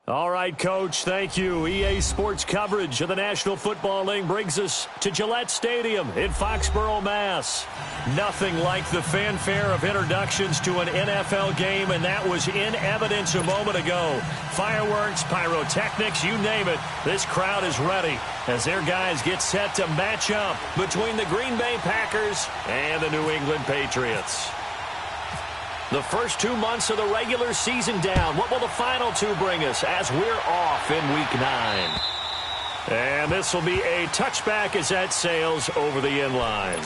All right, Coach, thank you. EA Sports coverage of the National Football League brings us to Gillette Stadium in Foxborough, Mass. Nothing like the fanfare of introductions to an NFL game, and that was in evidence a moment ago. Fireworks, pyrotechnics, you name it. This crowd is ready as their guys get set to match up between the Green Bay Packers and the New England Patriots. The first 2 months of the regular season down. What will the final two bring us as we're off in Week 9? And this will be a touchback as that sails over the end line.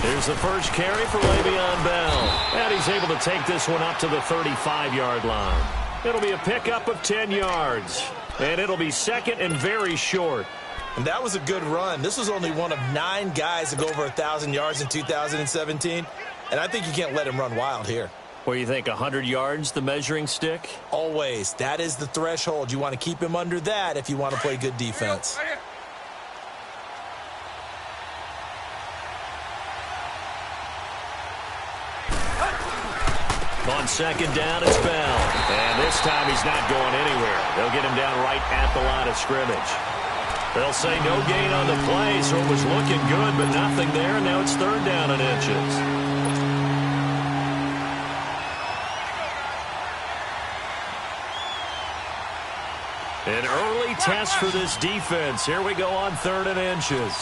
Here's the first carry for Le'Veon Bell. And he's able to take this one up to the 35-yard line. It'll be a pickup of 10 yards. And it'll be second and very short. And that was a good run. This was only one of 9 guys to go over 1,000 yards in 2017. And I think you can't let him run wild here. Where you think 100 yards, the measuring stick? Always. That is the threshold. You want to keep him under that if you want to play good defense. On second down, it's Bell. And this time he's not going anywhere. They'll get him down right at the line of scrimmage. They'll say no gain on the play, so it was looking good, but nothing there, and now it's third down and inches. An early test for this defense. Here we go on third and inches.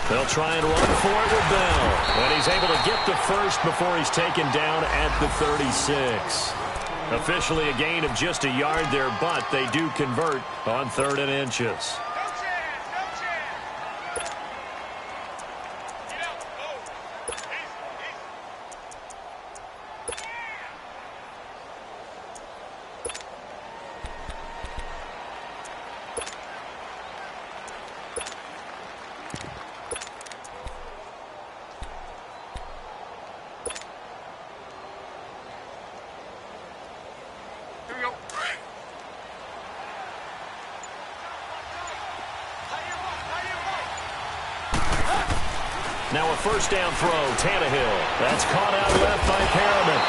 They'll try and run for it with Bell. And he's able to get the first before he's taken down at the 36. Officially a gain of just a yard there, but they do convert on third and inches. Now a first down throw, Tannehill. That's caught out left by Perriman.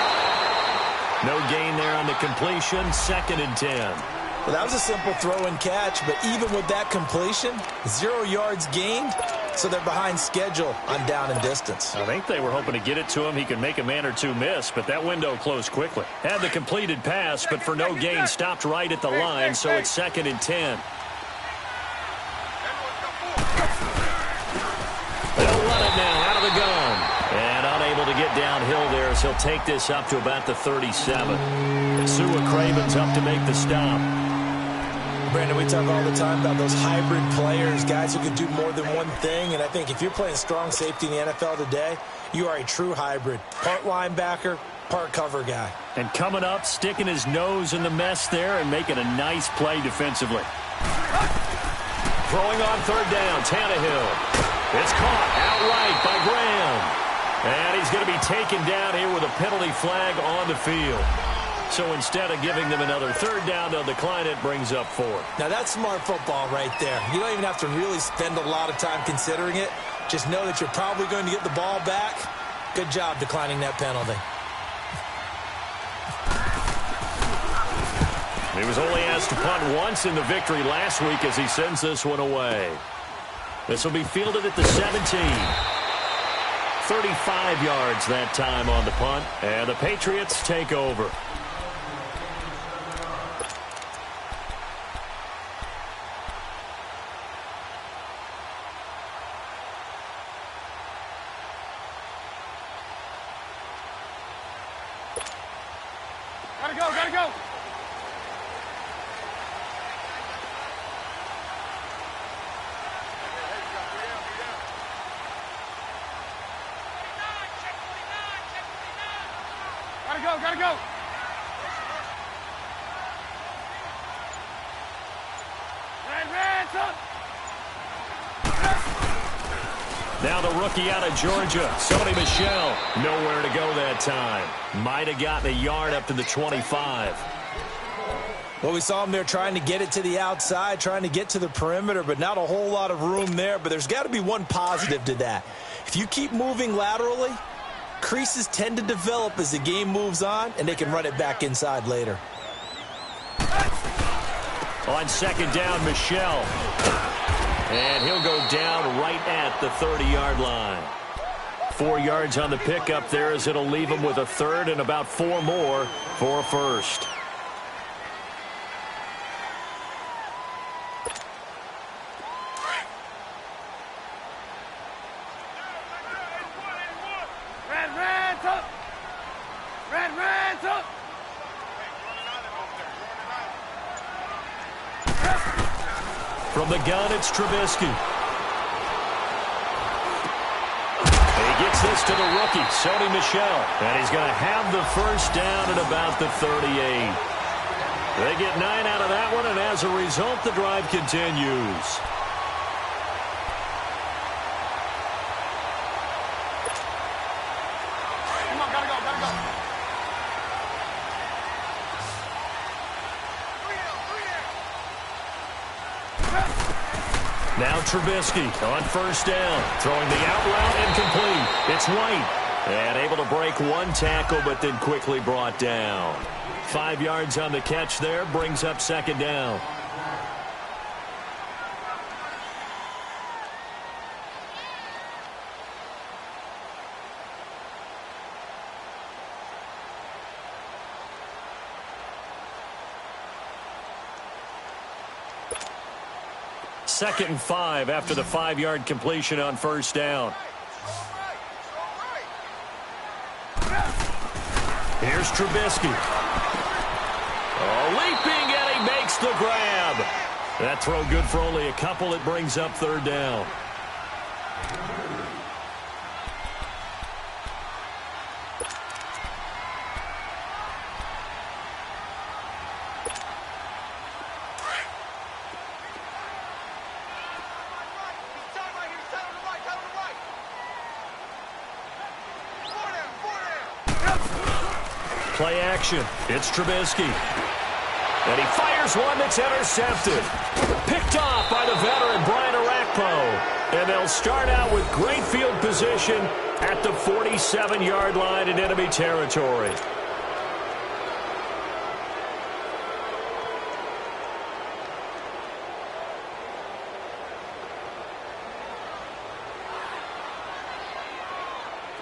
No gain there on the completion, second and 10. Well, that was a simple throw and catch, but even with that completion, 0 yards gained, so they're behind schedule on down and distance. I think they were hoping to get it to him. He could make a man or two miss, but that window closed quickly. Had the completed pass, but for no gain, stopped right at the line, so it's second and 10. They'll run it now out of the gun. And unable to get downhill there as he'll take this up to about the 37. Sua Craven's up to make the stop. Brandon, we talk all the time about those hybrid players, guys who can do more than one thing. And I think if you're playing strong safety in the NFL today, you are a true hybrid. Part linebacker, part cover guy. And coming up, sticking his nose in the mess there and making a nice play defensively. Throwing on third down, Tannehill. It's caught outright by Graham. And he's going to be taken down here with a penalty flag on the field. So instead of giving them another third down, they'll decline it, brings up 4. Now that's smart football right there. You don't even have to really spend a lot of time considering it. Just know that you're probably going to get the ball back. Good job declining that penalty. He was only asked to punt once in the victory last week as he sends this one away. This will be fielded at the 17. 35 yards that time on the punt, and the Patriots take over. Gotta go, gotta go. Gotta go. Now the rookie out of Georgia, Sony Michel. Nowhere to go that time. Might have gotten a yard up to the 25. Well, we saw him there trying to get it to the outside, trying to get to the perimeter, but not a whole lot of room there. But there's got to be one positive to that. If you keep moving laterally, creases tend to develop as the game moves on, and they can run it back inside later. On second down, Michel. And he'll go down right at the 30-yard line. 4 yards on the pickup there as it'll leave him with a third and about 4 more for a first. From the gun, it's Trubisky. He gets this to the rookie, Sony Michel. And he's going to have the first down at about the 38. They get 9 out of that one, and as a result, the drive continues. Come on, gotta go, gotta go. Now Trubisky on first down, throwing the out route incomplete. It's White, and able to break one tackle, but then quickly brought down. 5 yards on the catch there, brings up second down. Second and 5 after the 5-yard completion on first down. Here's Trubisky. Oh, leaping, and he makes the grab. That throw good for only a couple. It brings up third down. Play action. It's Trubisky. And he fires one that's intercepted. Picked off by the veteran Brian Arakpo. And they'll start out with great field position at the 47-yard line in enemy territory.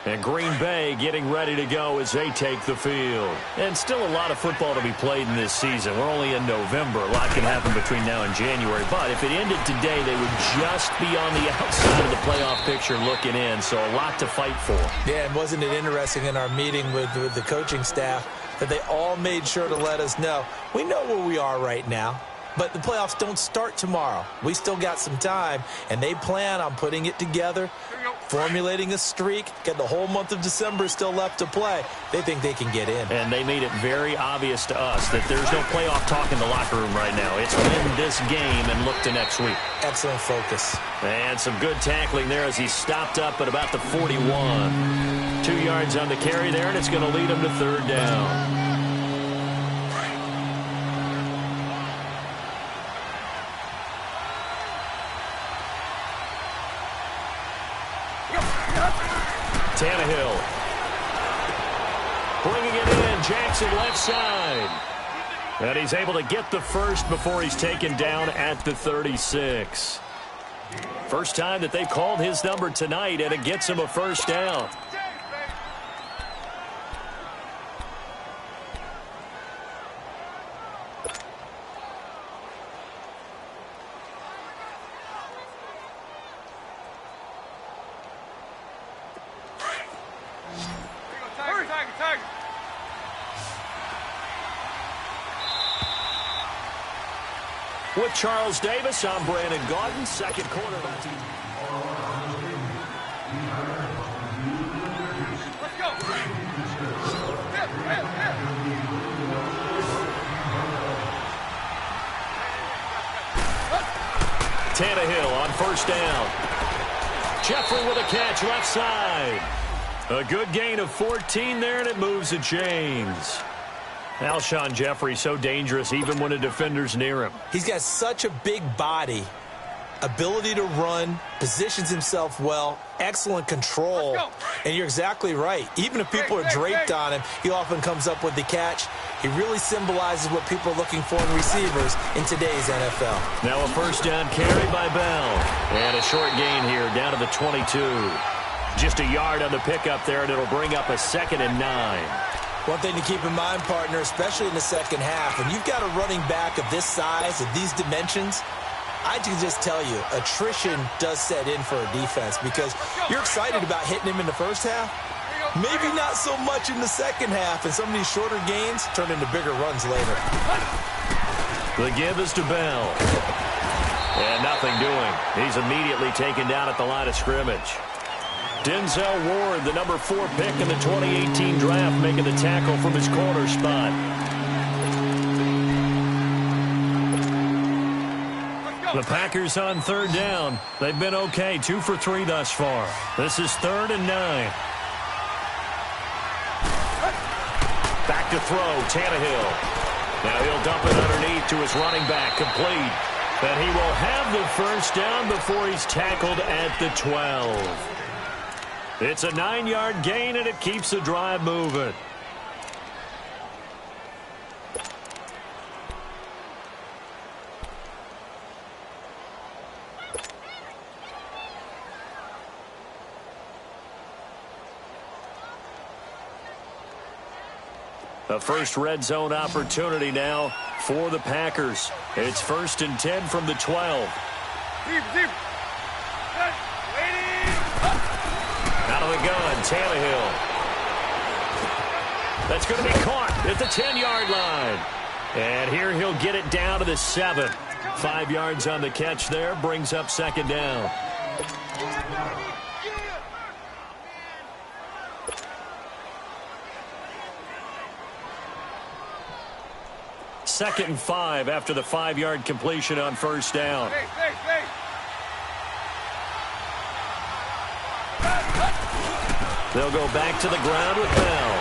And Green Bay getting ready to go as they take the field. And still a lot of football to be played in this season. We're only in November. A lot can happen between now and January. But if it ended today, they would just be on the outside of the playoff picture looking in. So a lot to fight for. Yeah, and wasn't it interesting in our meeting with the coaching staff that they all made sure to let us know, we know where we are right now. But the playoffs don't start tomorrow. We still got some time, and they plan on putting it together, formulating a streak, get the whole month of December still left to play. They think they can get in. And they made it very obvious to us that there's no playoff talk in the locker room right now. It's win this game and look to next week. Excellent focus. And some good tackling there as he stopped up at about the 41. 2 yards on the carry there, and it's going to lead him to third down. Tannehill. Bringing it in. Jackson left side. And he's able to get the first before he's taken down at the 36. First time that they've called his number tonight, and it gets him a first down. With Charles Davis, I'm Brandon Gaudin. Second quarter. Let's go. Tannehill on first down. Jeffrey with a catch left side. A good gain of 14 there, and it moves the chains. Alshon Jeffrey so dangerous even when a defender's near him. He's got such a big body, ability to run, positions himself well, excellent control. And you're exactly right. Even if people are draped on him, he often comes up with the catch. He really symbolizes what people are looking for in receivers in today's NFL. Now a first down carry by Bell. And a short gain here down to the 22. Just a yard on the pickup there, and it'll bring up a 2nd and 9. One thing to keep in mind, partner, especially in the second half, when you've got a running back of this size, of these dimensions, I can just tell you, attrition does set in for a defense because you're excited about hitting him in the first half. Maybe not so much in the second half, and some of these shorter gains turn into bigger runs later. The give is to Bell. And nothing doing. He's immediately taken down at the line of scrimmage. Denzel Ward, the number 4 pick in the 2018 draft, making the tackle from his corner spot. The Packers on third down. They've been okay, 2 for 3 thus far. This is 3rd and 9. Back to throw, Tannehill. Now he'll dump it underneath to his running back, complete. And he will have the first down before he's tackled at the 12. It's a 9-yard gain, and it keeps the drive moving. A first red zone opportunity now for the Packers. It's 1st and 10 from the 12. Deep. Out of the gun, Tannehill. That's going to be caught at the 10-yard line. And here he'll get it down to the 7. 5 yards on the catch there, brings up 2nd down. Second and 5 after the 5-yard completion on first down. They'll go back to the ground with Bell.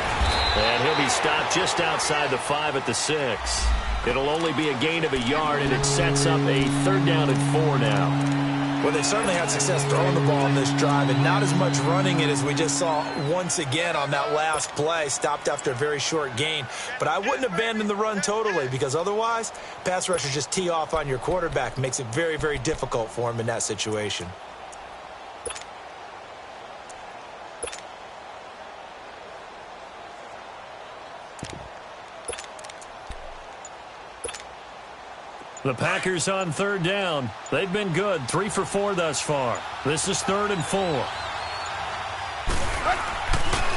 And he'll be stopped just outside the 5 at the 6. It'll only be a gain of a yard, and it sets up a 3rd down and 4 now. Well, they certainly had success throwing the ball in this drive, and not as much running it as we just saw once again on that last play. Stopped after a very short gain. But I wouldn't abandon the run totally, because otherwise, pass rushers just tee off on your quarterback. Makes it very, very difficult for him in that situation. The Packers on third down. They've been good, 3 for 4 thus far. This is 3rd and 4.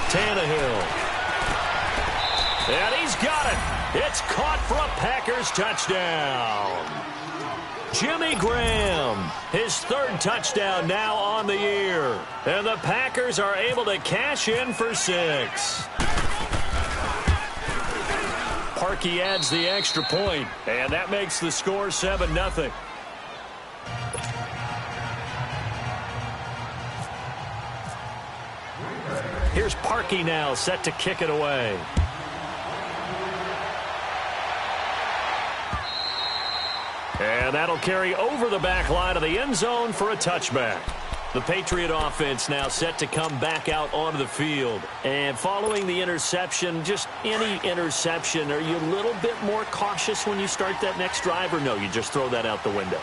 Tannehill. And he's got it. It's caught for a Packers touchdown. Jimmy Graham, his 3rd touchdown now on the year. And the Packers are able to cash in for 6. Parkey adds the extra point, and that makes the score 7-0. Here's Parkey now, set to kick it away. And that'll carry over the back line of the end zone for a touchback. The Patriot offense now set to come back out onto the field. And following the interception, just any interception, are you a little bit more cautious when you start that next drive, or no, you just throw that out the window?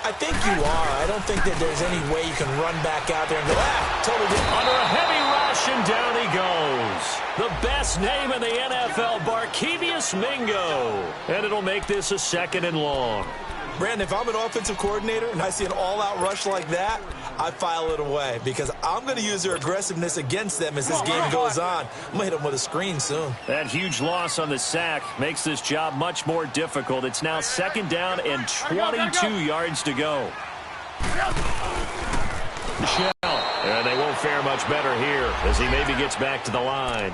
I think you are. I don't think that there's any way you can run back out there and go, totally different. Under a heavy rush, and down he goes. The best name in the NFL, Barkevious Mingo. And it'll make this a 2nd and long. Brandon, if I'm an offensive coordinator and I see an all-out rush like that, I file it away because I'm going to use their aggressiveness against them as this game goes on. I'm going to hit them with a screen soon. That huge loss on the sack makes this job much more difficult. It's now 2nd down and 22 yards to go. And they won't fare much better here as he maybe gets back to the line.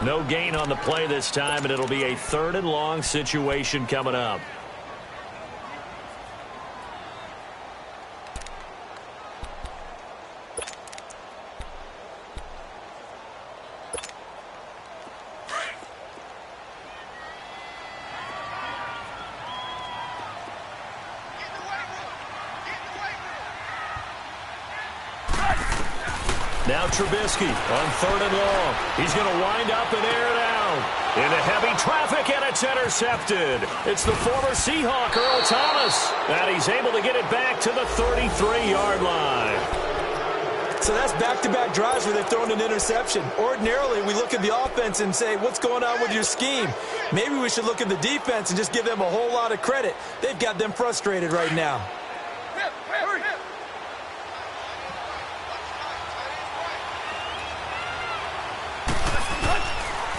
No gain on the play this time, and it'll be a 3rd and long situation coming up. Now Trubisky on 3rd and long. He's going to wind up and air it out. Into heavy traffic, and it's intercepted. It's the former Seahawk, Earl Thomas. And he's able to get it back to the 33-yard line. So that's back-to-back drives where they've thrown an interception. Ordinarily, we look at the offense and say, what's going on with your scheme? Maybe we should look at the defense and just give them a whole lot of credit. They've got them frustrated right now.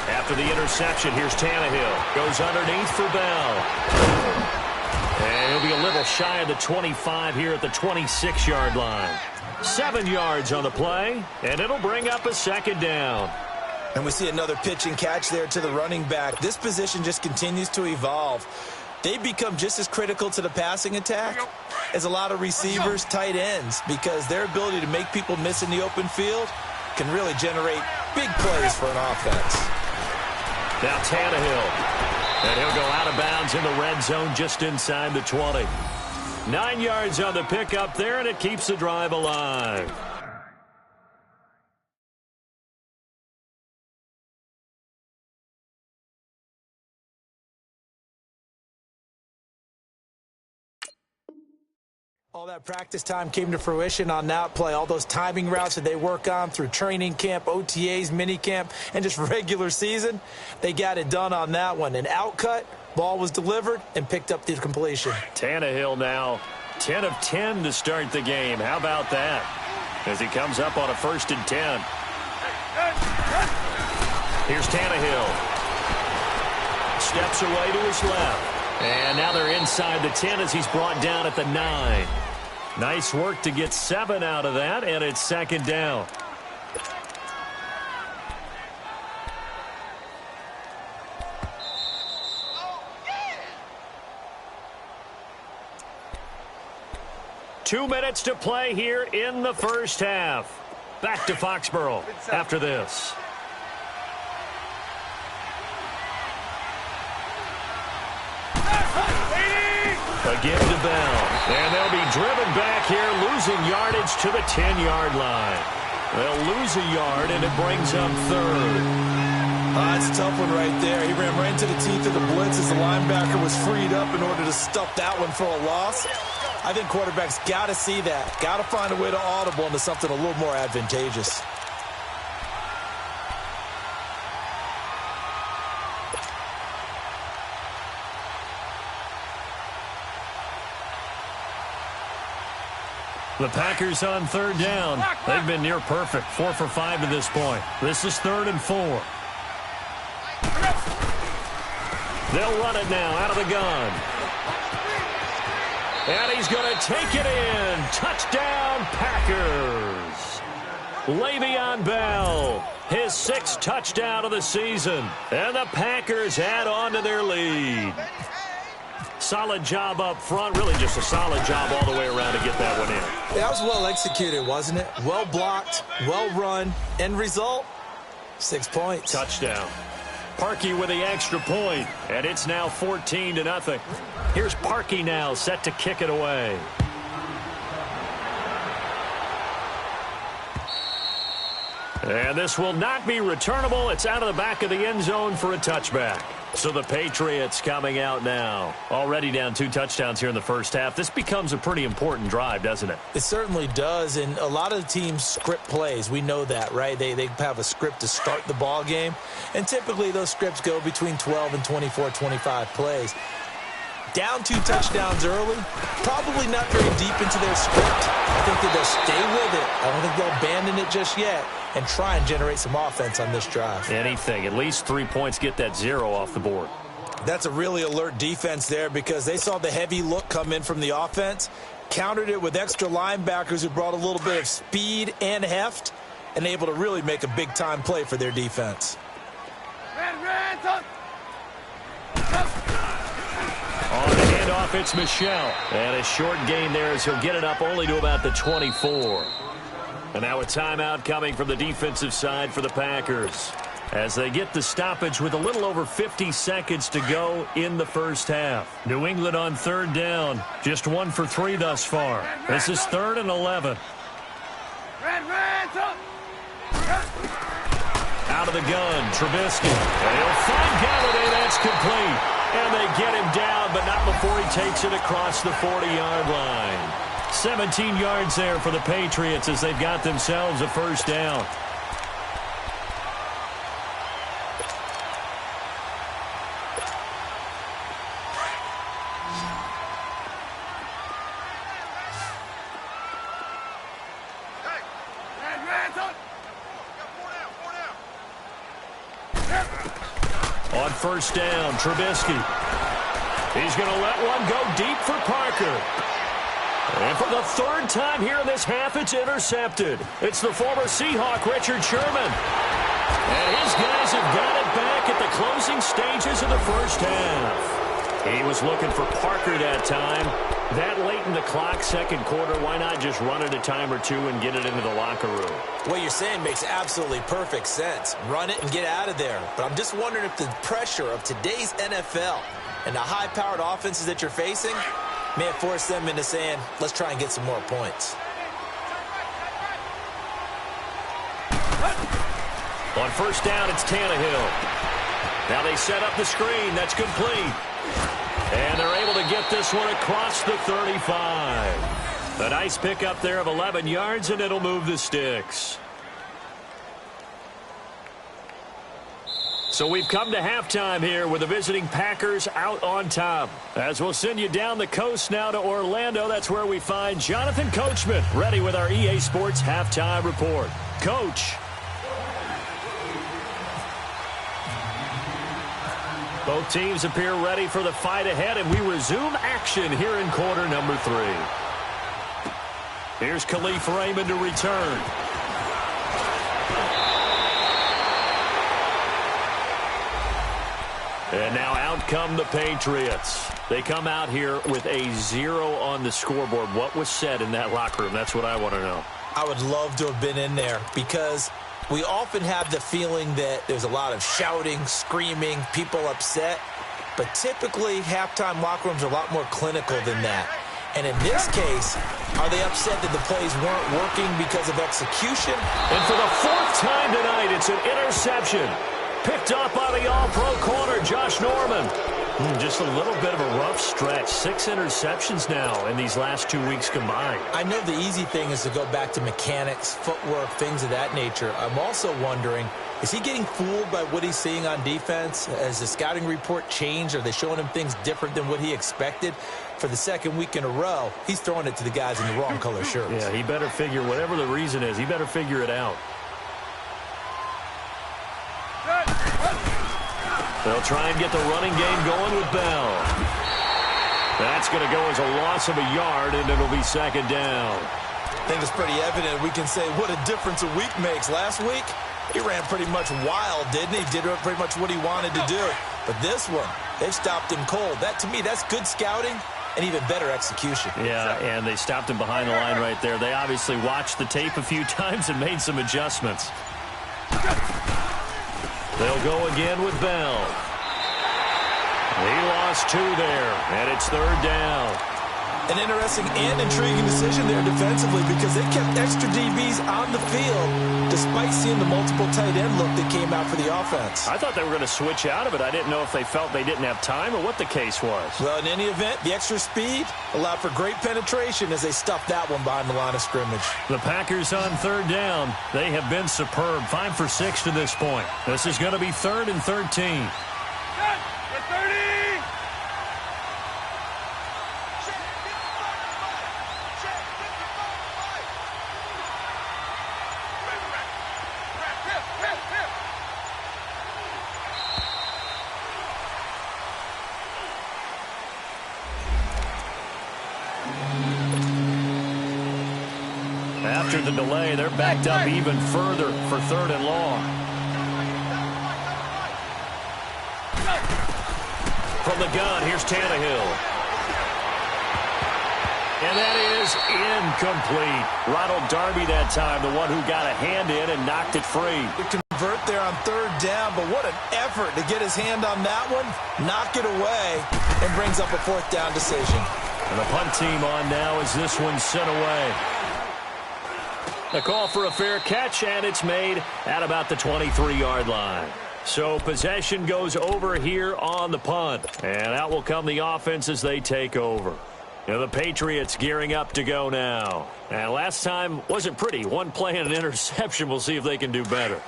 After the interception, here's Tannehill. Goes underneath for Bell. And he'll be a little shy of the 25 here at the 26-yard line. 7 yards on the play, and it'll bring up a 2nd down. And we see another pitch and catch there to the running back. This position just continues to evolve. They become just as critical to the passing attack as a lot of receivers, tight ends, because their ability to make people miss in the open field can really generate big plays for an offense. Now Tannehill, and he'll go out of bounds in the red zone just inside the 20. 9 yards on the pickup there, and it keeps the drive alive. All that practice time came to fruition on that play. All those timing routes that they work on through training camp, OTAs, minicamp, and just regular season, they got it done on that one. An outcut, ball was delivered, and picked up the completion. Tannehill now 10 of 10 to start the game. How about that? As he comes up on a 1st and 10. Here's Tannehill. Steps away to his left. And now they're inside the 10 as he's brought down at the 9. Nice work to get 7 out of that, and it's 2nd down. Two minutes to play here in the first half. Back to Foxborough after this. Again to Bell. And they'll be driven back here, losing yardage to the 10-yard line. They'll lose a yard, and it brings up 3rd. That's a tough one right there. He ran right into the teeth of the blitz as the linebacker was freed up in order to stuff that one for a loss. I think quarterbacks got to see that. Got to find a way to audible into something a little more advantageous. The Packers on 3rd down. They've been near perfect, 4 for 5 to this point. This is 3rd and 4. They'll run it now out of the gun. And he's going to take it in. Touchdown, Packers. Le'Veon Bell, his 6th touchdown of the season. And the Packers add on to their lead. Solid job up front. Really just a solid job all the way around to get that one in. That was well executed, wasn't it? Well blocked, well run. End result, 6 points. Touchdown. Parkey with the extra point, and it's now 14-0. Here's Parkey now set to kick it away. And this will not be returnable. It's out of the back of the end zone for a touchback. So the Patriots coming out now. Already down 2 touchdowns here in the first half. This becomes a pretty important drive, doesn't it? It certainly does, and a lot of the teams script plays. We know that, right? They have a script to start the ball game, and typically those scripts go between 12 and 24, 25 plays. Down 2 touchdowns early, probably not very deep into their script. I think that they'll stay with it. I don't think they'll abandon it just yet and try and generate some offense on this drive. Anything. At least 3 points, get that 0 off the board. That's a really alert defense there because they saw the heavy look come in from the offense, countered it with extra linebackers who brought a little bit of speed and heft, and able to really make a big-time play for their defense. On the handoff, it's Michel. And a short gain there as he'll get it up only to about the 24. And now a timeout coming from the defensive side for the Packers as they get the stoppage with a little over 50 seconds to go in the first half. New England on 3rd down. Just 1 for 3 thus far. This is 3rd and 11. Out of the gun, Trubisky. And he'll find Galladay. That's complete. And they get him down, but not before he takes it across the 40-yard line. 17 yards there for the Patriots as they've got themselves a first down. On first down, Trubisky. He's going to let one go deep for Parker. And for the 3rd time here in this half, it's intercepted. It's the former Seahawk, Richard Sherman. And his guys have got it back at the closing stages of the first half. He was looking for Parker that time. That late in the clock, second quarter, why not just run it a time or two and get it into the locker room? What you're saying makes absolutely perfect sense. Run it and get out of there. But I'm just wondering if the pressure of today's NFL and the high-powered offenses that you're facing may have forced them into saying, let's try and get some more points. On first down, it's Tannehill. Now they set up the screen. That's complete. And they're able to get this one across the 35. A nice pickup there of 11 yards, and it'll move the sticks. So we've come to halftime here with the visiting Packers out on top. As we'll send you down the coast now to Orlando, that's where we find Jonathan Coachman ready with our EA Sports halftime report. Coach. Both teams appear ready for the fight ahead, and we resume action here in quarter number 3. Here's Khalif Raymond to return. And now out come the Patriots. They come out here with a 0 on the scoreboard. What was said in that locker room? That's what I want to know. I would love to have been in there because we often have the feeling that there's a lot of shouting, screaming, people upset. But typically, halftime locker rooms are a lot more clinical than that. And in this case, are they upset that the plays weren't working because of execution? And for the 4th time tonight, it's an interception. Picked up by the all-pro corner, Josh Norman. Just a little bit of a rough stretch. 6 interceptions now in these last 2 weeks combined. I know the easy thing is to go back to mechanics, footwork, things of that nature. I'm also wondering, is he getting fooled by what he's seeing on defense? Has the scouting report changed? Are they showing him things different than what he expected? For the 2nd week in a row, he's throwing it to the guys in the wrong color shirts. Yeah, he better figure, whatever the reason is, he better figure it out. They'll try and get the running game going with Bell. That's going to go as a loss of a yard, and it'll be 2nd down. I think it's pretty evident. We can say what a difference a week makes. Last week, he ran pretty much wild, didn't he? Did pretty much what he wanted to do. But this one, they've stopped him cold. That, to me, that's good scouting and even better execution. Yeah, and they stopped him behind the line right there. They obviously watched the tape a few times and made some adjustments. They'll go again with Bell. He lost 2 there, and it's 3rd down. An interesting and intriguing decision there defensively because they kept extra DBs on the field despite seeing the multiple tight end look that came out for the offense. I thought they were going to switch out of it. I didn't know if they felt they didn't have time or what the case was. Well, in any event, the extra speed allowed for great penetration as they stuffed that one behind the line of scrimmage. The Packers on 3rd down. They have been superb. 5 for 6 to this point. This is going to be 3rd and 13. After the delay, they're backed up even further for 3rd and long. From the gun, here's Tannehill. And that is incomplete. Ronald Darby that time, the one who got a hand in and knocked it free. To convert there on 3rd down, but what an effort to get his hand on that one, knock it away, and brings up a 4th down decision. And the punt team on now as this one's sent away. The call for a fair catch, and it's made at about the 23-yard line. So possession goes over here on the punt. And out will come the offense as they take over. Now the Patriots gearing up to go now. And last time wasn't pretty. One play and an interception. We'll see if they can do better.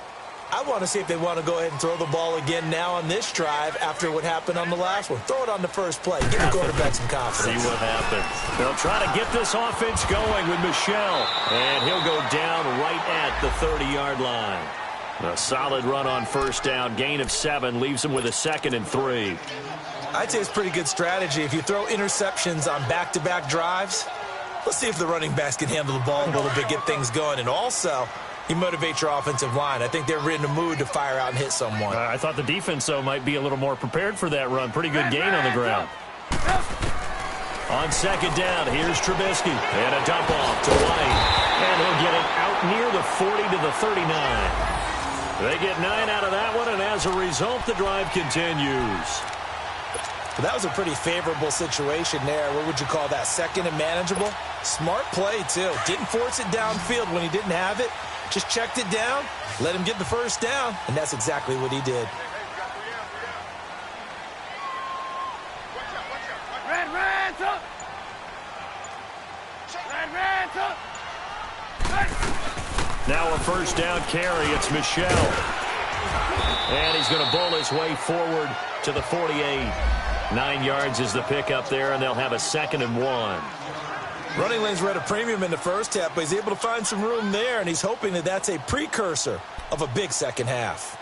I want to see if they want to go ahead and throw the ball again now on this drive after what happened on the last one. Throw it on the first play. Give the quarterback some confidence. See what happens. They'll try to get this offense going with Michel. And he'll go down right at the 30-yard line. A solid run on 1st down. Gain of 7 leaves him with a 2nd and 3. I'd say it's pretty good strategy. If you throw interceptions on back-to-back drives, let's see if the running backs can handle the ball a little bit, get things going. And also, you motivate your offensive line. I think they're in a mood to fire out and hit someone. I thought the defense, though, might be a little more prepared for that run. Pretty good gain on the ground. On 2nd down, here's Trubisky. And a dump off to White. And he'll get it out near the 40 to the 39. They get 9 out of that one, and as a result, the drive continues. That was a pretty favorable situation there. What would you call that? 2nd and manageable? Smart play, too. Didn't force it downfield when he didn't have it. Just checked it down, let him get the 1st down, and that's exactly what he did. Now a 1st down carry. It's Michel. And he's going to bull his way forward to the 48. 9 yards is the pickup there, and they'll have a 2nd and 1. Running lanes were at a premium in the first half, but he's able to find some room there, and he's hoping that that's a precursor of a big second half.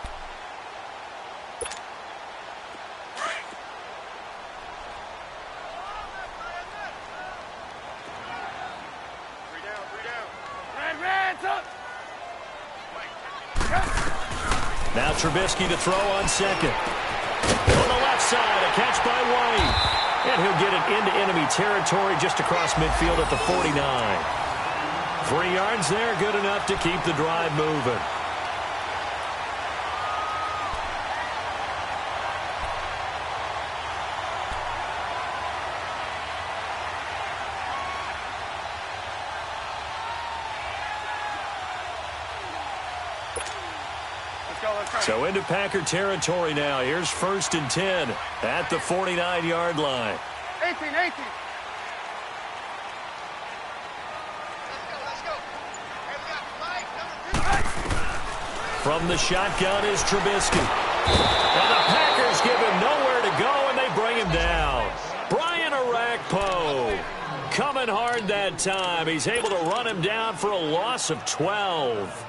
Now Trubisky to throw on 2nd. On the left side, a catch by White. And he'll get it into enemy territory just across midfield at the 49. 3 yards there, good enough to keep the drive moving. So into Packer territory now. Here's 1st and 10 at the 49-yard line. 18. Let's go. From the shotgun is Trubisky. And the Packers give him nowhere to go, and they bring him down. Brian Orakpo coming hard that time. He's able to run him down for a loss of 12.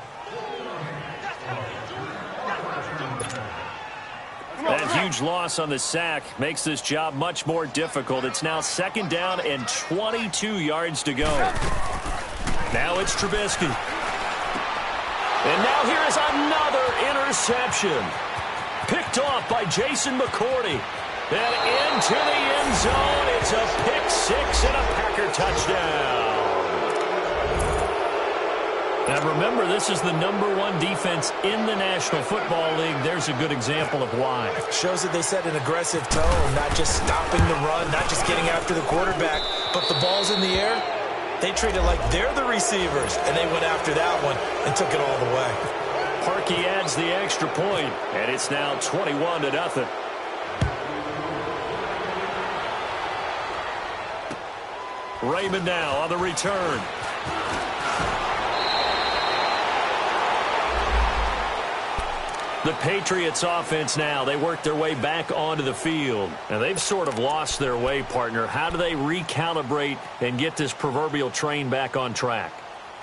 That huge loss on the sack makes this job much more difficult. It's now 2nd down and 22 yards to go. Now it's Trubisky. And now here is another interception. Picked off by Jason McCourty. And into the end zone. It's a pick 6 and a Packer touchdown. Now remember, this is the #1 defense in the National Football League. There's a good example of why. Shows that they set an aggressive tone, not just stopping the run, not just getting after the quarterback, but the ball's in the air. They treat it like they're the receivers, and they went after that one and took it all the way. Parkey adds the extra point, and it's now 21-0. Raymond now on the return. The Patriots offense now, they work their way back onto the field. And they've sort of lost their way, partner. How do they recalibrate and get this proverbial train back on track?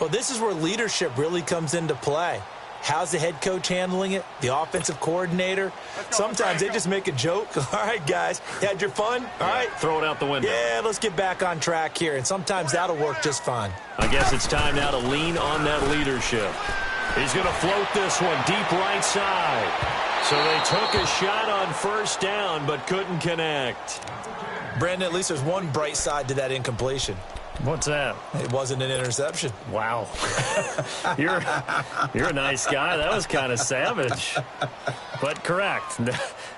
Well, this is where leadership really comes into play. How's the head coach handling it? The offensive coordinator? Sometimes they just make a joke. All right, guys, you had your fun? All right. Throw it out the window. Yeah, let's get back on track here, and sometimes that'll work just fine. I guess it's time now to lean on that leadership. He's going to float this one deep right side. So they took a shot on first down but couldn't connect. Brandon, at least there's one bright side to that incompletion. What's that? It wasn't an interception. Wow. You're a nice guy. That was kind of savage. But correct.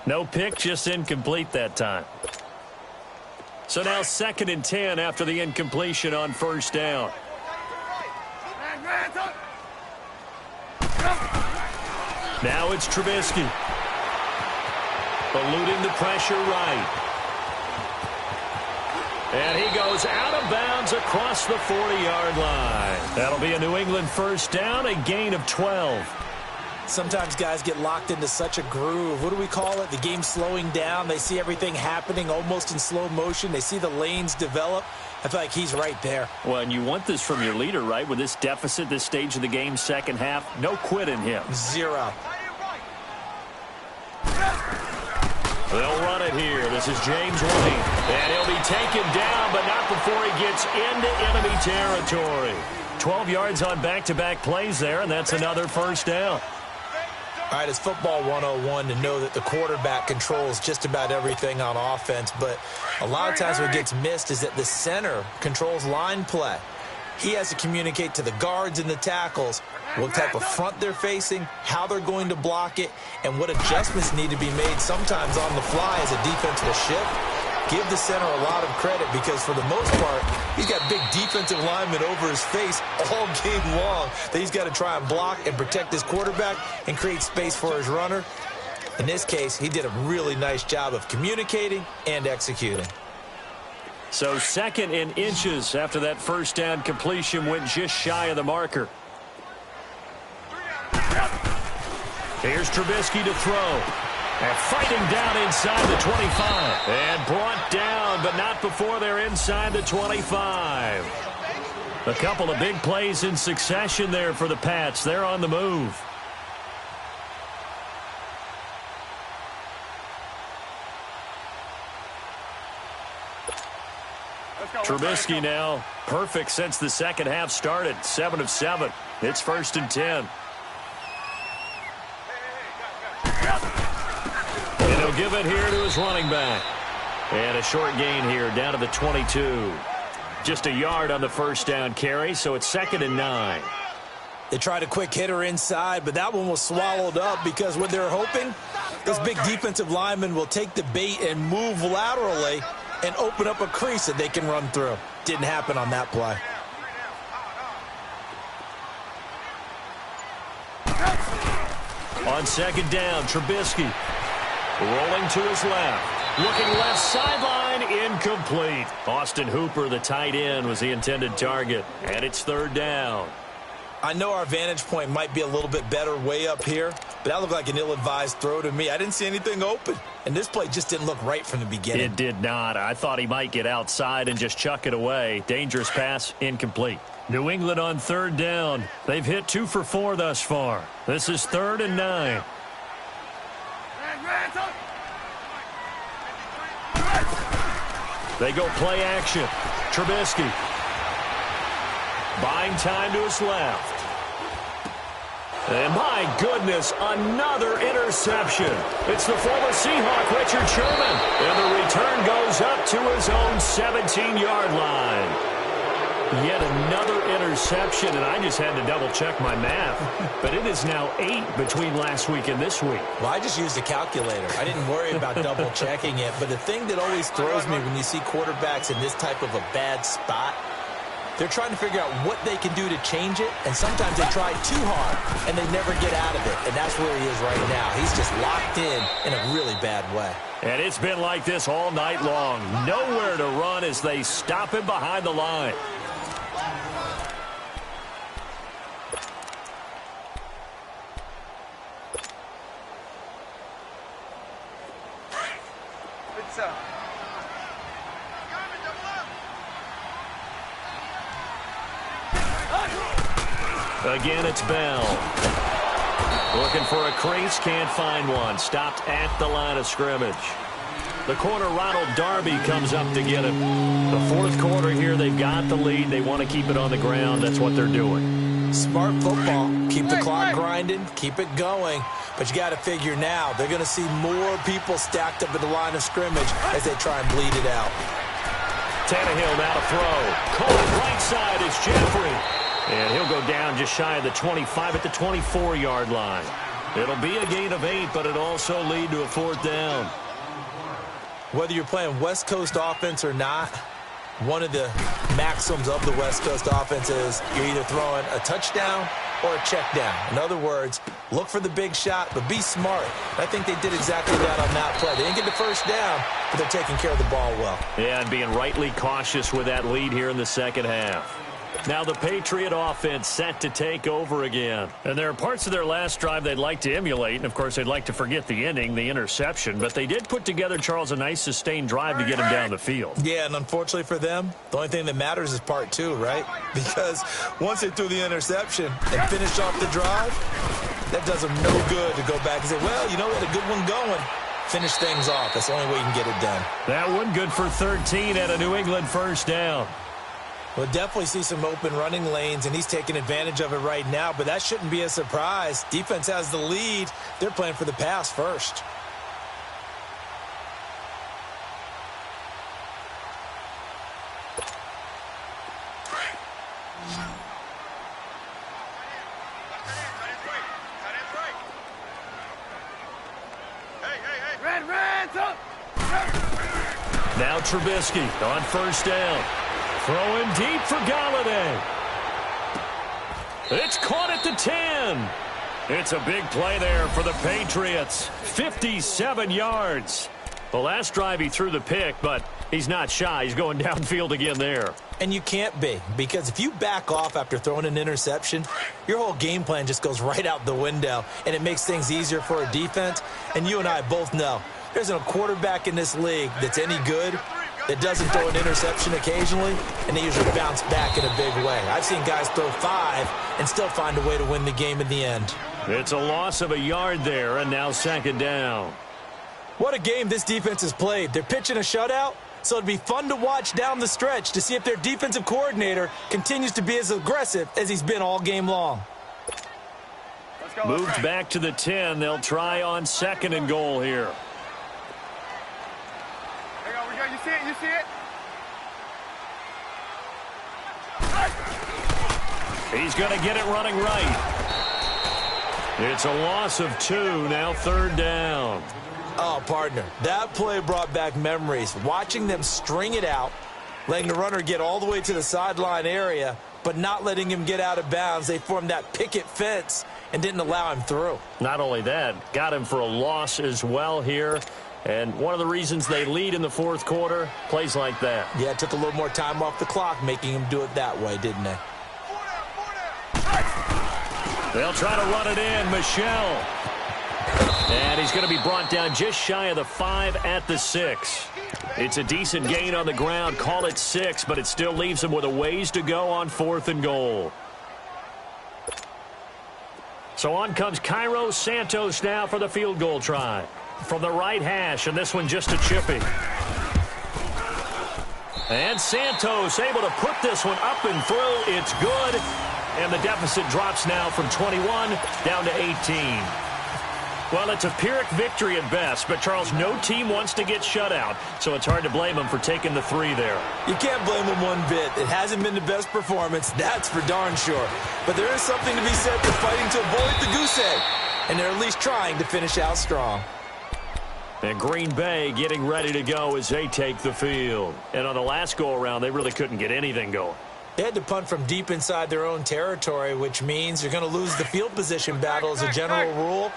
No pick, just incomplete that time. So now 2nd and 10 after the incompletion on first down. Now it's Trubisky. Eluding the pressure right. And he goes out of bounds across the 40-yard line. That'll be a New England first down, a gain of 12. Sometimes guys get locked into such a groove. What do we call it? The game's slowing down. They see everything happening almost in slow motion. They see the lanes develop. I feel like he's right there. Well, and you want this from your leader, right? With this deficit, this stage of the game, second half, no quit in him. Zero. They'll run it here. This is James White. And he'll be taken down, but not before he gets into enemy territory. 12 yards on back-to-back plays there, and that's another first down. All right, it's football 101 to know that the quarterback controls just about everything on offense, but a lot of times what gets missed is that the center controls line play. He has to communicate to the guards and the tackles what type of front they're facing, how they're going to block it, and what adjustments need to be made sometimes on the fly as a defense will shift. Give the center a lot of credit because for the most part, he's got big defensive linemen over his face all game long that he's got to try and block and protect his quarterback and create space for his runner. In this case, he did a really nice job of communicating and executing. So 2nd and inches after that first down completion went just shy of the marker. Here's Trubisky to throw. And fighting down inside the 25. And brought down, but not before they're inside the 25. A couple of big plays in succession there for the Pats. They're on the move. Trubisky now perfect since the second half started. 7 of 7. It's 1st and 10. And he'll give it here to his running back. And a short gain here down to the 22. Just a yard on the first down carry, so it's 2nd and 9. They tried a quick hitter inside, but that one was swallowed up because what they're hoping, this big defensive lineman will take the bait and move laterally and open up a crease that they can run through. Didn't happen on that play. On 2nd down, Trubisky rolling to his left. Looking left sideline, incomplete. Austin Hooper, the tight end, was the intended target. And it's 3rd down. I know our vantage point might be a little bit better way up here, but that looked like an ill-advised throw to me. I didn't see anything open, and this play just didn't look right from the beginning. It did not. I thought he might get outside and just chuck it away. Dangerous pass, incomplete. New England on 3rd down. They've hit 2 for 4 thus far. This is 3rd and 9. They go play action. Trubisky buying time to his left. And my goodness, another interception. It's the former Seahawk, Richard Sherman. And the return goes up to his own 17-yard line. Yet another interception, and I just had to double-check my math. But it is now 8 between last week and this week. Well, I just used a calculator. I didn't worry about double-checking it. But the thing that always throws me when you see quarterbacks in this type of a bad spot, they're trying to figure out what they can do to change it, and sometimes they try too hard, and they never get out of it. And that's where he is right now. He's just locked in a really bad way. And it's been like this all night long. Nowhere to run as they stop him behind the line. Again, it's Bell. Looking for a crease, can't find one. Stopped at the line of scrimmage. The corner, Ronald Darby, comes up to get him. The fourth quarter here, they've got the lead. They want to keep it on the ground. That's what they're doing. Smart football. Keep the clock grinding. Keep it going. But you got to figure now, they're going to see more people stacked up at the line of scrimmage as they try and bleed it out. Tannehill now to throw. Caught right side is Jeffrey. And he'll go down just shy of the 25 at the 24-yard line. It'll be a gain of 8, but it'll also lead to a fourth down. Whether you're playing West Coast offense or not, one of the maxims of the West Coast offense is you're either throwing a touchdown or a check down. In other words, look for the big shot, but be smart. I think they did exactly that on that play. They didn't get the first down, but they're taking care of the ball well. Yeah, and being rightly cautious with that lead here in the second half. Now the Patriot offense set to take over again. And there are parts of their last drive they'd like to emulate. And, of course, they'd like to forget the ending, the interception. But they did put together, Charles, a nice sustained drive to get him down the field. Yeah, and unfortunately for them, the only thing that matters is part 2, right? Because once they threw the interception and finished off the drive, that does them no good to go back and say, well, you know what, a good one going. Finish things off. That's the only way you can get it done. That one good for 13 at a New England first down. We'll definitely see some open running lanes, and he's taking advantage of it right now, but that shouldn't be a surprise. Defense has the lead. They're playing for the pass first. Now Trubisky on first down. Throwing deep for Galladay. It's caught at the 10. It's a big play there for the Patriots. 57 yards. The last drive he threw the pick, but he's not shy. He's going downfield again there. And you can't be, because if you back off after throwing an interception, your whole game plan just goes right out the window, and it makes things easier for a defense. And you and I both know there's a quarterback in this league that's any good that doesn't throw an interception occasionally, and they usually bounce back in a big way. I've seen guys throw 5 and still find a way to win the game in the end. It's a loss of a yard there, and now second down. What a game this defense has played. They're pitching a shutout, so it'd be fun to watch down the stretch to see if their defensive coordinator continues to be as aggressive as he's been all game long. Moved back to the 10. They'll try on second and goal here. You see it? You see it? He's going to get it running right. It's a loss of 2, now third down. Oh, partner, that play brought back memories. Watching them string it out, letting the runner get all the way to the sideline area, but not letting him get out of bounds. They formed that picket fence and didn't allow him through. Not only that, got him for a loss as well here. And one of the reasons they lead in the fourth quarter, plays like that. Yeah, it took a little more time off the clock, making him do it that way, didn't they? They'll try to run it in. Michel. And he's going to be brought down just shy of the 5 at the 6. It's a decent gain on the ground. Call it 6, but it still leaves him with a ways to go on fourth and goal. So on comes Cairo Santos now for the field goal try. From the right hash, and this one just a chippy. And Santos able to put this one up and through. It's good. And the deficit drops now from 21 down to 18. Well, it's a Pyrrhic victory at best, but, Charles, no team wants to get shut out, so it's hard to blame them for taking the 3 there. You can't blame them one bit. It hasn't been the best performance, that's for darn sure. But there is something to be said for fighting to avoid the goose egg, and they're at least trying to finish out strong. And Green Bay getting ready to go as they take the field. And on the last go-around, they really couldn't get anything going. They had to punt from deep inside their own territory, which means you're going to lose the field position battle as a general rule.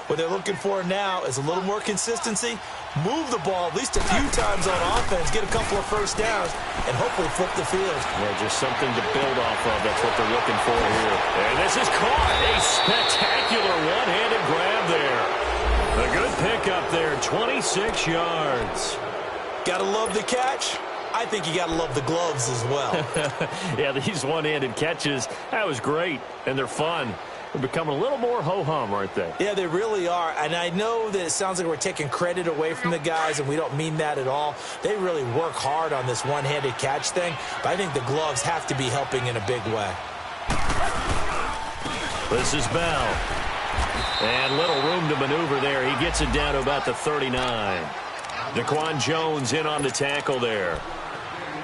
What they're looking for now is a little more consistency, move the ball at least a few times on offense, get a couple of first downs, and hopefully flip the field. Yeah, just something to build off of. That's what they're looking for here. And this is caught. A spectacular one-handed grab there. A good pickup there, 26 yards. Gotta love the catch. I think you gotta love the gloves as well. Yeah, these one-handed catches, that was great, and they're fun. They're becoming a little more ho-hum, aren't they? Yeah, they really are. And I know that it sounds like we're taking credit away from the guys, and we don't mean that at all. They really work hard on this one-handed catch thing, but I think the gloves have to be helping in a big way. This is Bell. And little room to maneuver there. He gets it down to about the 39. Daquan Jones in on the tackle there.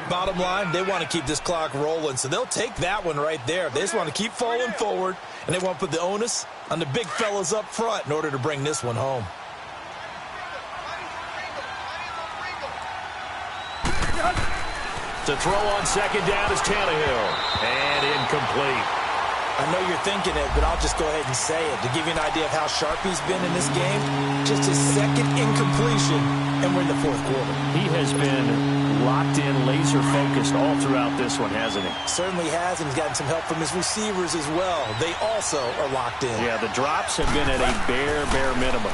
Bottom line, they want to keep this clock rolling, so they'll take that one right there. They just want to keep falling forward, and they want to put the onus on the big fellas up front in order to bring this one home. To throw on second down is Tannehill. And incomplete. I know you're thinking it, but I'll just go ahead and say it. To give you an idea of how sharp he's been in this game, just his second incompletion, and we're in the fourth quarter. He has been locked in, laser-focused all throughout this one, hasn't he? Certainly has, and he's gotten some help from his receivers as well. They also are locked in. Yeah, the drops have been at a bare minimum.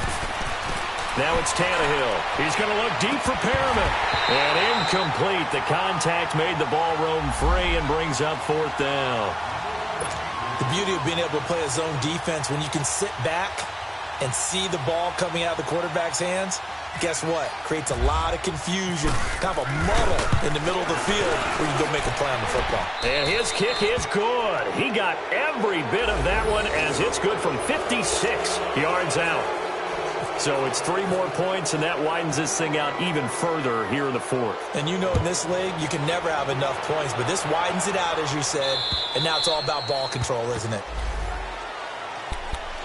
Now it's Tannehill. He's going to look deep for Perriman. And incomplete. The contact made the ball roam free and brings up fourth down. The beauty of being able to play a zone defense when you can sit back and see the ball coming out of the quarterback's hands, guess what? Creates a lot of confusion, kind of a muddle in the middle of the field where you go make a play on the football. And his kick is good. He got every bit of that one as it's good from 56 yards out. So it's 3 more points, and that widens this thing out even further here in the fourth. And you know in this league, you can never have enough points, but this widens it out, as you said, and now it's all about ball control, isn't it?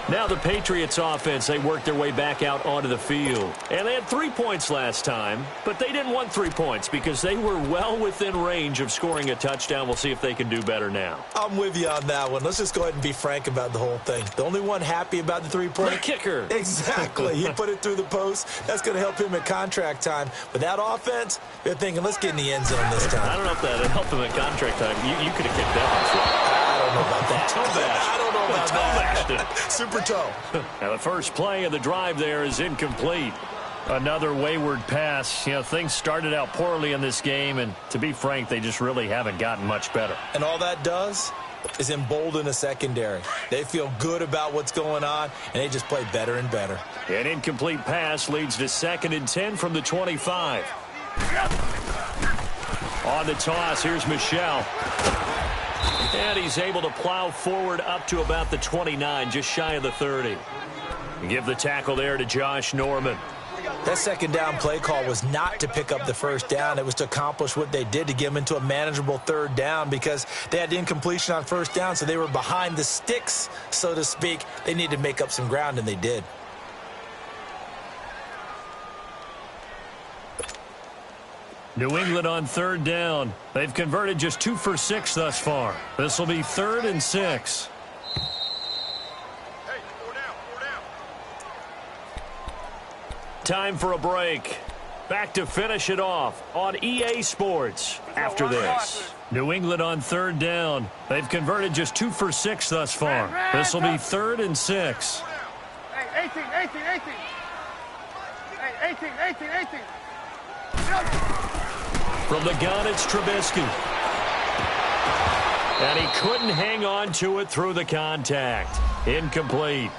Now the Patriots offense, they worked their way back out onto the field. And they had 3 points last time, but they didn't want 3 points because they were well within range of scoring a touchdown. We'll see if they can do better now. I'm with you on that one. Let's just go ahead and be frank about the whole thing. The only one happy about the 3-point. The kicker. Exactly. He put it through the post. That's going to help him at contract time. But that offense, they're thinking, let's get in the end zone this time. I don't know if that would help him at contract time. You could have kicked that one. I don't know about that. Toe bash. I don't know about that. Super toe. Now the first play of the drive there is incomplete. Another wayward pass. You know, things started out poorly in this game, and to be frank, they just really haven't gotten much better. And all that does is embolden a secondary. They feel good about what's going on, and they just play better and better. An incomplete pass leads to 2nd and 10 from the 25. On the toss, here's Michel. And he's able to plow forward up to about the 29, just shy of the 30. Give the tackle there to Josh Norman. That second down play call was not to pick up the first down. It was to accomplish what they did, to get them into a manageable third down, because they had incompletion on first down, so they were behind the sticks, so to speak. They needed to make up some ground, and they did. New England on 3rd down. They've converted just 2 for 6 thus far. This will be 3rd and 6. Hey, 4 down, 4 down. Time for a break. Back to finish it off on EA Sports after this. New England on 3rd down. They've converted just 2 for 6 thus far. This will be 3rd and 6. Hey, 18. Hey, 18. From the gun, it's Trubisky. And he couldn't hang on to it through the contact. Incomplete.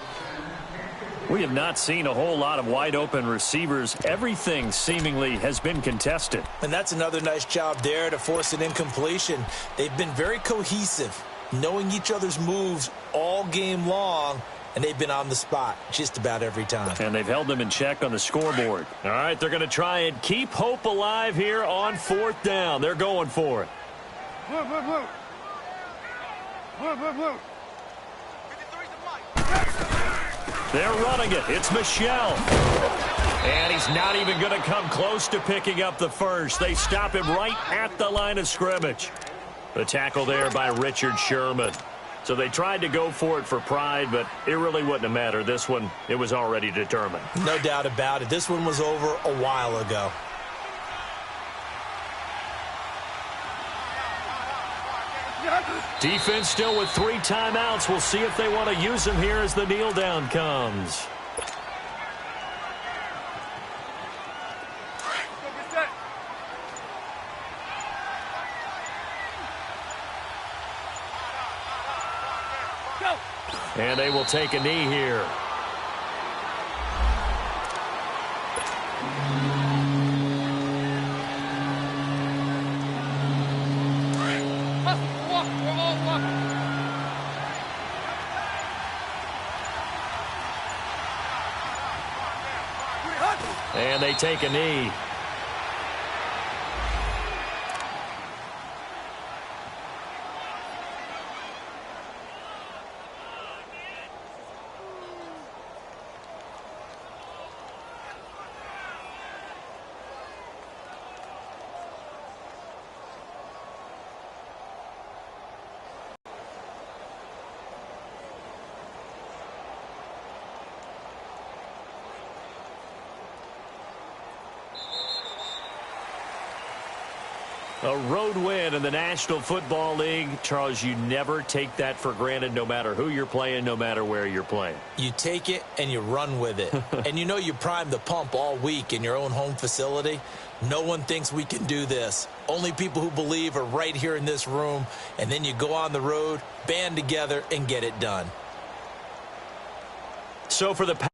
We have not seen a whole lot of wide-open receivers. Everything seemingly has been contested. And that's another nice job there to force an incompletion. They've been very cohesive, knowing each other's moves all game long, and they've been on the spot just about every time. And they've held them in check on the scoreboard. All right, they're going to try and keep hope alive here on 4th down. They're going for it. Blue. They're running it. It's Michel. And he's not even going to come close to picking up the first. They stop him right at the line of scrimmage. The tackle there by Richard Sherman. So they tried to go for it for pride, but it really wouldn't have mattered. This one, it was already determined. No doubt about it. This one was over a while ago. Defense still with 3 timeouts. We'll see if they want to use them here as the kneel down comes. And they will take a knee here. And they take a knee. A road win in the National Football League. Charles, you never take that for granted, no matter who you're playing, no matter where you're playing. You take it and you run with it. And you know you primed the pump all week in your own home facility. No one thinks we can do this. Only people who believe are right here in this room. And then you go on the road, band together, and get it done. So for the